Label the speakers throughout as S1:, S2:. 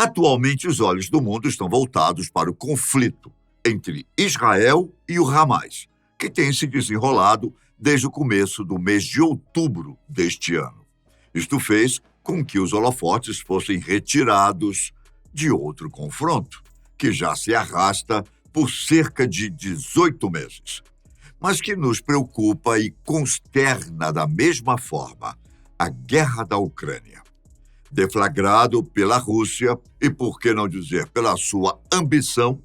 S1: Atualmente, os olhos do mundo estão voltados para o conflito entre Israel e o Hamas, que tem se desenrolado desde o começo do mês de outubro deste ano. Isto fez com que os holofotes fossem retirados de outro confronto, que já se arrasta por cerca de 18 meses, mas que nos preocupa e consterna da mesma forma: a guerra da Ucrânia. Deflagrado pela Rússia e, por que não dizer, pela sua ambição,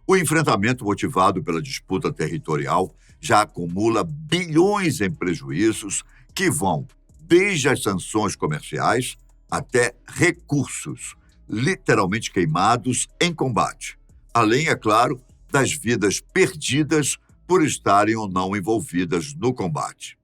S1: o enfrentamento motivado pela disputa territorial já acumula bilhões em prejuízos que vão desde as sanções comerciais até recursos literalmente queimados em combate, além, é claro, das vidas perdidas por estarem ou não envolvidas no combate.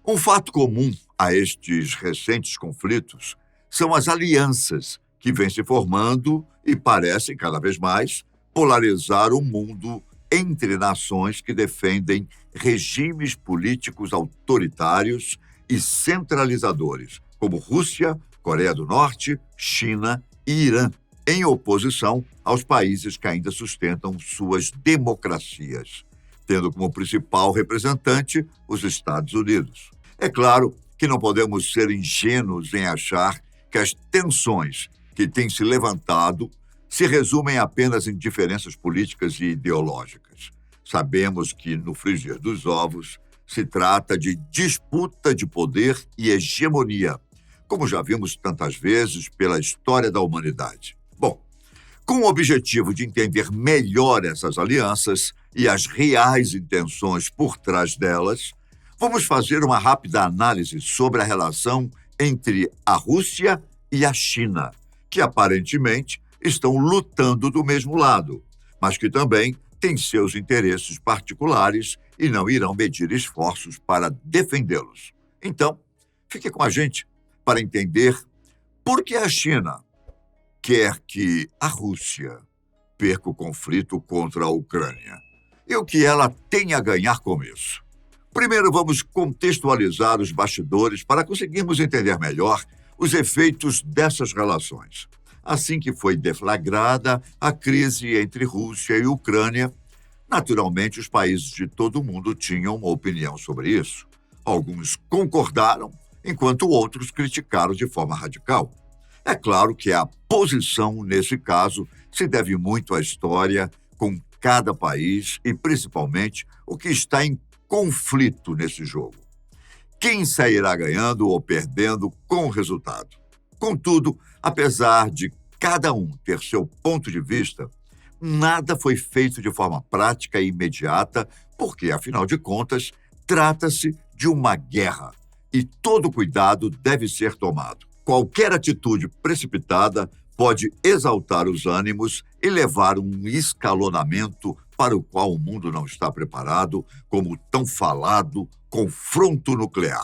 S1: Um fato comum a estes recentes conflitos são as alianças que vêm se formando e parecem, cada vez mais, polarizar o mundo entre nações que defendem regimes políticos autoritários e centralizadores, como Rússia, Coreia do Norte, China e Irã, em oposição aos países que ainda sustentam suas democracias, tendo como principal representante os Estados Unidos. É claro que não podemos ser ingênuos em achar que as tensões que têm se levantado se resumem apenas em diferenças políticas e ideológicas. Sabemos que, no frigir dos ovos, se trata de disputa de poder e hegemonia, como já vimos tantas vezes pela história da humanidade. Bom, com o objetivo de entender melhor essas alianças e as reais intenções por trás delas, vamos fazer uma rápida análise sobre a relação entre a Rússia e a China, que aparentemente estão lutando do mesmo lado, mas que também têm seus interesses particulares e não irão medir esforços para defendê-los. Então, fique com a gente para entender por que a China quer que a Rússia perca o conflito contra a Ucrânia e o que ela tem a ganhar com isso. Primeiro, vamos contextualizar os bastidores para conseguirmos entender melhor os efeitos dessas relações. Assim que foi deflagrada a crise entre Rússia e Ucrânia, naturalmente os países de todo o mundo tinham uma opinião sobre isso. Alguns concordaram, enquanto outros criticaram de forma radical. É claro que a posição, nesse caso, se deve muito à história com cada país e, principalmente, o que está em conflito nesse jogo. Quem sairá ganhando ou perdendo com o resultado? Contudo, apesar de cada um ter seu ponto de vista, nada foi feito de forma prática e imediata, porque, afinal de contas, trata-se de uma guerra e todo cuidado deve ser tomado. Qualquer atitude precipitada pode exaltar os ânimos e levar a um escalonamento para o qual o mundo não está preparado, como o tão falado confronto nuclear.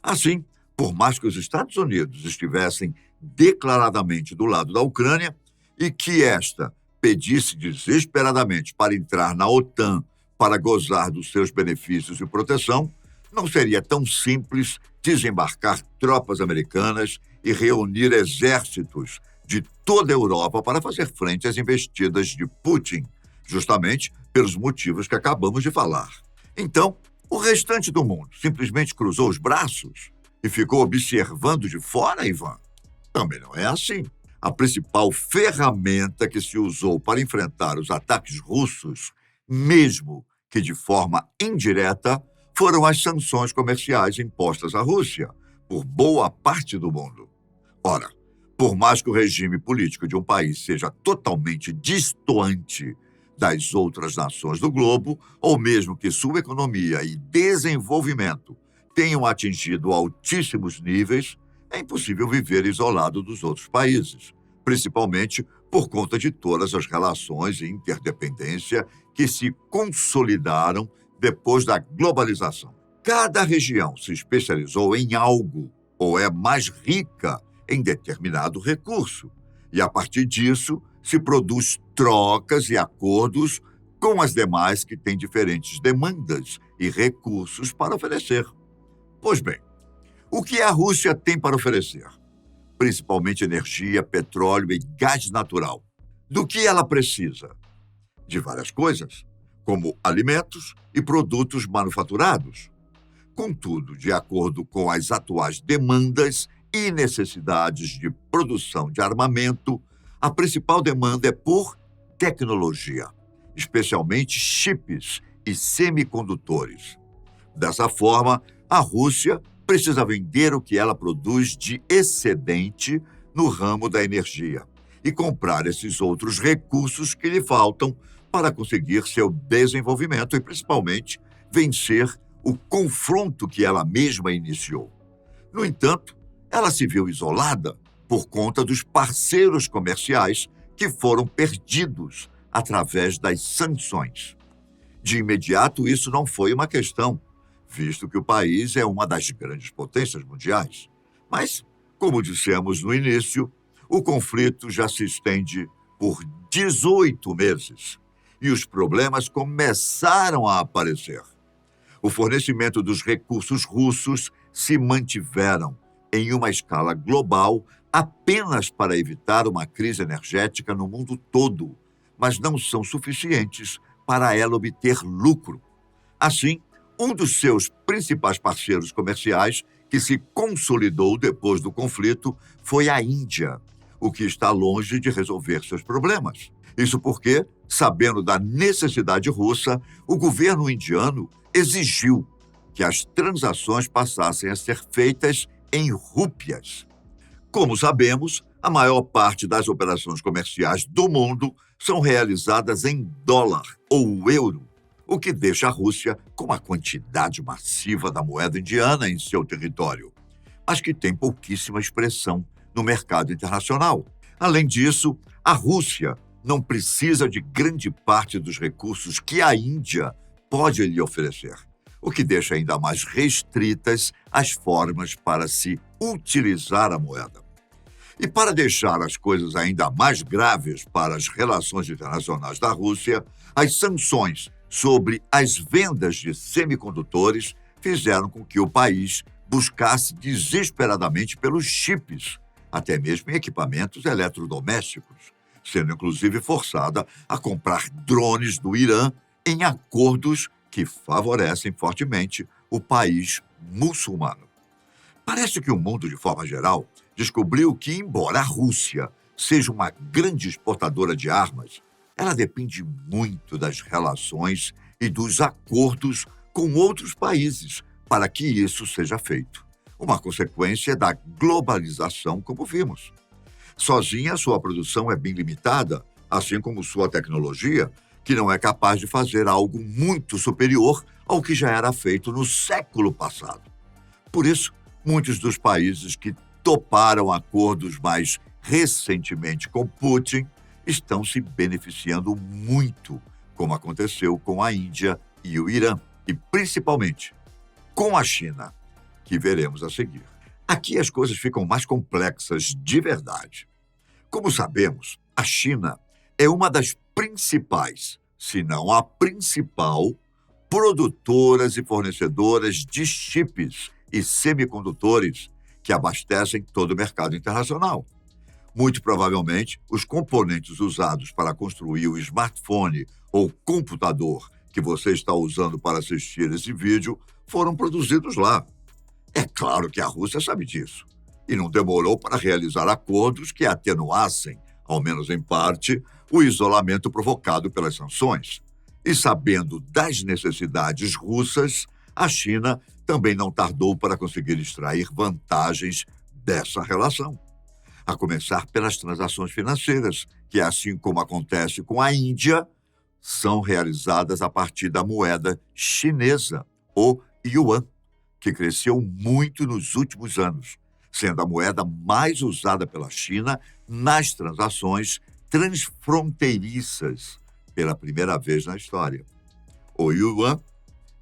S1: Assim, por mais que os Estados Unidos estivessem declaradamente do lado da Ucrânia e que esta pedisse desesperadamente para entrar na OTAN para gozar dos seus benefícios e proteção, não seria tão simples desembarcar tropas americanas e reunir exércitos de toda a Europa para fazer frente às investidas de Putin, justamente pelos motivos que acabamos de falar. Então, o restante do mundo simplesmente cruzou os braços e ficou observando de fora, Ivan? Também não é assim. A principal ferramenta que se usou para enfrentar os ataques russos, mesmo que de forma indireta, foram as sanções comerciais impostas à Rússia por boa parte do mundo. Ora, por mais que o regime político de um país seja totalmente distoante das outras nações do globo, ou mesmo que sua economia e desenvolvimento tenham atingido altíssimos níveis, é impossível viver isolado dos outros países, principalmente por conta de todas as relações e interdependência que se consolidaram depois da globalização. Cada região se especializou em algo ou é mais rica em determinado recurso, e a partir disso se produz trocas e acordos com as demais que têm diferentes demandas e recursos para oferecer. Pois bem, o que a Rússia tem para oferecer? principalmente energia, petróleo e gás natural. Do que ela precisa? De várias coisas, como alimentos e produtos manufaturados. Contudo, de acordo com as atuais demandas e necessidades de produção de armamento, a principal demanda é por tecnologia, especialmente chips e semicondutores. Dessa forma, a Rússia precisa vender o que ela produz de excedente no ramo da energia e comprar esses outros recursos que lhe faltam para conseguir seu desenvolvimento e, principalmente, vencer o confronto que ela mesma iniciou. No entanto, ela se viu isolada por conta dos parceiros comerciais que foram perdidos através das sanções. De imediato, isso não foi uma questão, visto que o país é uma das grandes potências mundiais. Mas, como dissemos no início, o conflito já se estende por 18 meses e os problemas começaram a aparecer. O fornecimento dos recursos russos se mantiveram em uma escala global apenas para evitar uma crise energética no mundo todo, mas não são suficientes para ela obter lucro. Assim, um dos seus principais parceiros comerciais, que se consolidou depois do conflito, foi a Índia, o que está longe de resolver seus problemas. Isso porque, sabendo da necessidade russa, o governo indiano exigiu que as transações passassem a ser feitas em rúpias. Como sabemos, a maior parte das operações comerciais do mundo são realizadas em dólar ou euro, o que deixa a Rússia com uma quantidade massiva da moeda indiana em seu território, mas que tem pouquíssima expressão no mercado internacional. Além disso, a Rússia não precisa de grande parte dos recursos que a Índia pode lhe oferecer, o que deixa ainda mais restritas as formas para se utilizar a moeda. E para deixar as coisas ainda mais graves para as relações internacionais da Rússia, as sanções sobre as vendas de semicondutores fizeram com que o país buscasse desesperadamente pelos chips, até mesmo em equipamentos eletrodomésticos, sendo inclusive forçada a comprar drones do Irã em acordos que favorecem fortemente o país muçulmano. Parece que o mundo, de forma geral, descobriu que, embora a Rússia seja uma grande exportadora de armas, ela depende muito das relações e dos acordos com outros países para que isso seja feito. Uma consequência da globalização, como vimos. Sozinha, sua produção é bem limitada, assim como sua tecnologia, que não é capaz de fazer algo muito superior ao que já era feito no século passado. Por isso, muitos dos países que toparam acordos mais recentemente com Putin estão se beneficiando muito, como aconteceu com a Índia e o Irã, e principalmente com a China, que veremos a seguir. Aqui as coisas ficam mais complexas de verdade. Como sabemos, a China é uma das principais, se não a principal, produtoras e fornecedoras de chips e semicondutores que abastecem todo o mercado internacional. Muito provavelmente, os componentes usados para construir o smartphone ou computador que você está usando para assistir esse vídeo foram produzidos lá. É claro que a Rússia sabe disso e não demorou para realizar acordos que atenuassem, ao menos em parte, o isolamento provocado pelas sanções. E sabendo das necessidades russas, a China também não tardou para conseguir extrair vantagens dessa relação. A começar pelas transações financeiras, que, assim como acontece com a Índia, são realizadas a partir da moeda chinesa, o yuan, que cresceu muito nos últimos anos, sendo a moeda mais usada pela China nas transações transfronteiriças pela primeira vez na história. O yuan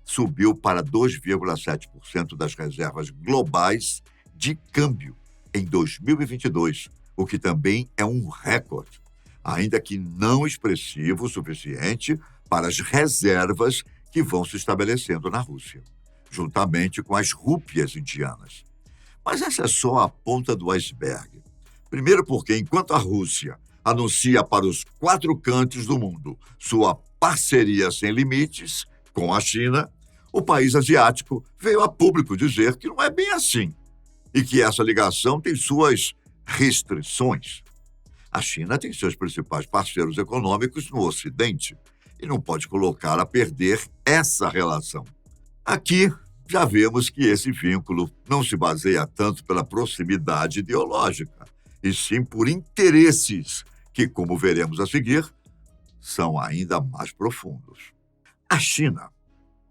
S1: subiu para 2,7% das reservas globais de câmbio em 2022, o que também é um recorde, ainda que não expressivo o suficiente para as reservas que vão se estabelecendo na Rússia, juntamente com as rúpias indianas. Mas essa é só a ponta do iceberg. Primeiro porque, enquanto a Rússia anuncia para os 4 cantos do mundo sua parceria sem limites com a China, o país asiático veio a público dizer que não é bem assim e que essa ligação tem suas restrições. A China tem seus principais parceiros econômicos no Ocidente e não pode colocar a perder essa relação. Aqui já vemos que esse vínculo não se baseia tanto pela proximidade ideológica, e sim por interesses que, como veremos a seguir, são ainda mais profundos. A China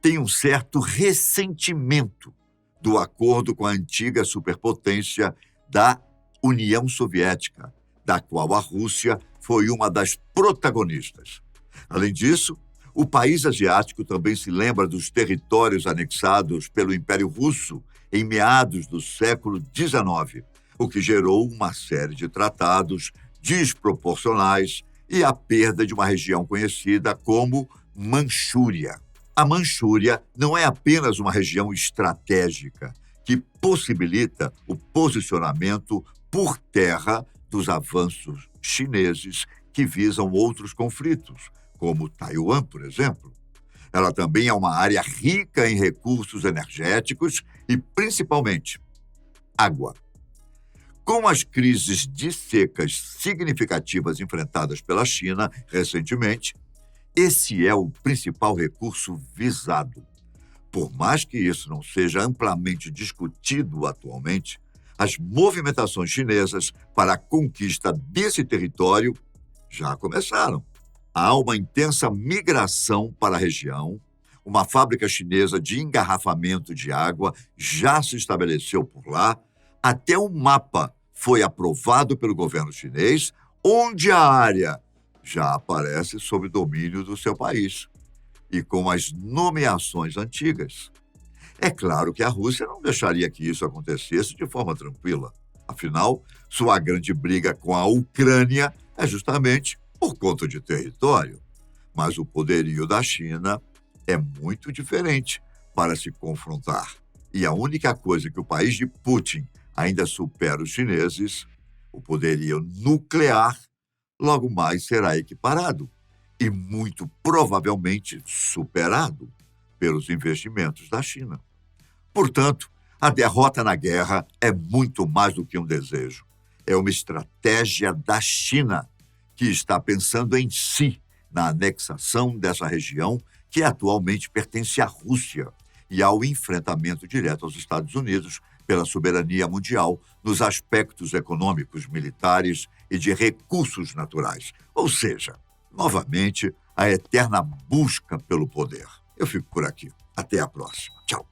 S1: tem um certo ressentimento do acordo com a antiga superpotência da União Soviética, da qual a Rússia foi uma das protagonistas. Além disso, o país asiático também se lembra dos territórios anexados pelo Império Russo em meados do século XIX, o que gerou uma série de tratados desproporcionais e a perda de uma região conhecida como Manchúria. A Manchúria não é apenas uma região estratégica que possibilita o posicionamento por terra dos avanços chineses que visam outros conflitos, como Taiwan, por exemplo. Ela também é uma área rica em recursos energéticos e, principalmente, água. Com as crises de secas significativas enfrentadas pela China recentemente, esse é o principal recurso visado. Por mais que isso não seja amplamente discutido atualmente, as movimentações chinesas para a conquista desse território já começaram. Há uma intensa migração para a região. Uma fábrica chinesa de engarrafamento de água já se estabeleceu por lá. Até um mapa foi aprovado pelo governo chinês, onde a área já aparece sob domínio do seu país e com as nomeações antigas. É claro que a Rússia não deixaria que isso acontecesse de forma tranquila. Afinal, sua grande briga com a Ucrânia é justamente por conta de território. Mas o poderio da China é muito diferente para se confrontar. E a única coisa que o país de Putin ainda supera os chineses, o poderio nuclear, logo mais será equiparado e muito provavelmente superado pelos investimentos da China. Portanto, a derrota na guerra é muito mais do que um desejo. É uma estratégia da China, que está pensando em si, na anexação dessa região que atualmente pertence à Rússia e ao enfrentamento direto aos Estados Unidos pela soberania mundial nos aspectos econômicos, militares e de recursos naturais. Ou seja, novamente, a eterna busca pelo poder. Eu fico por aqui. Até a próxima. Tchau.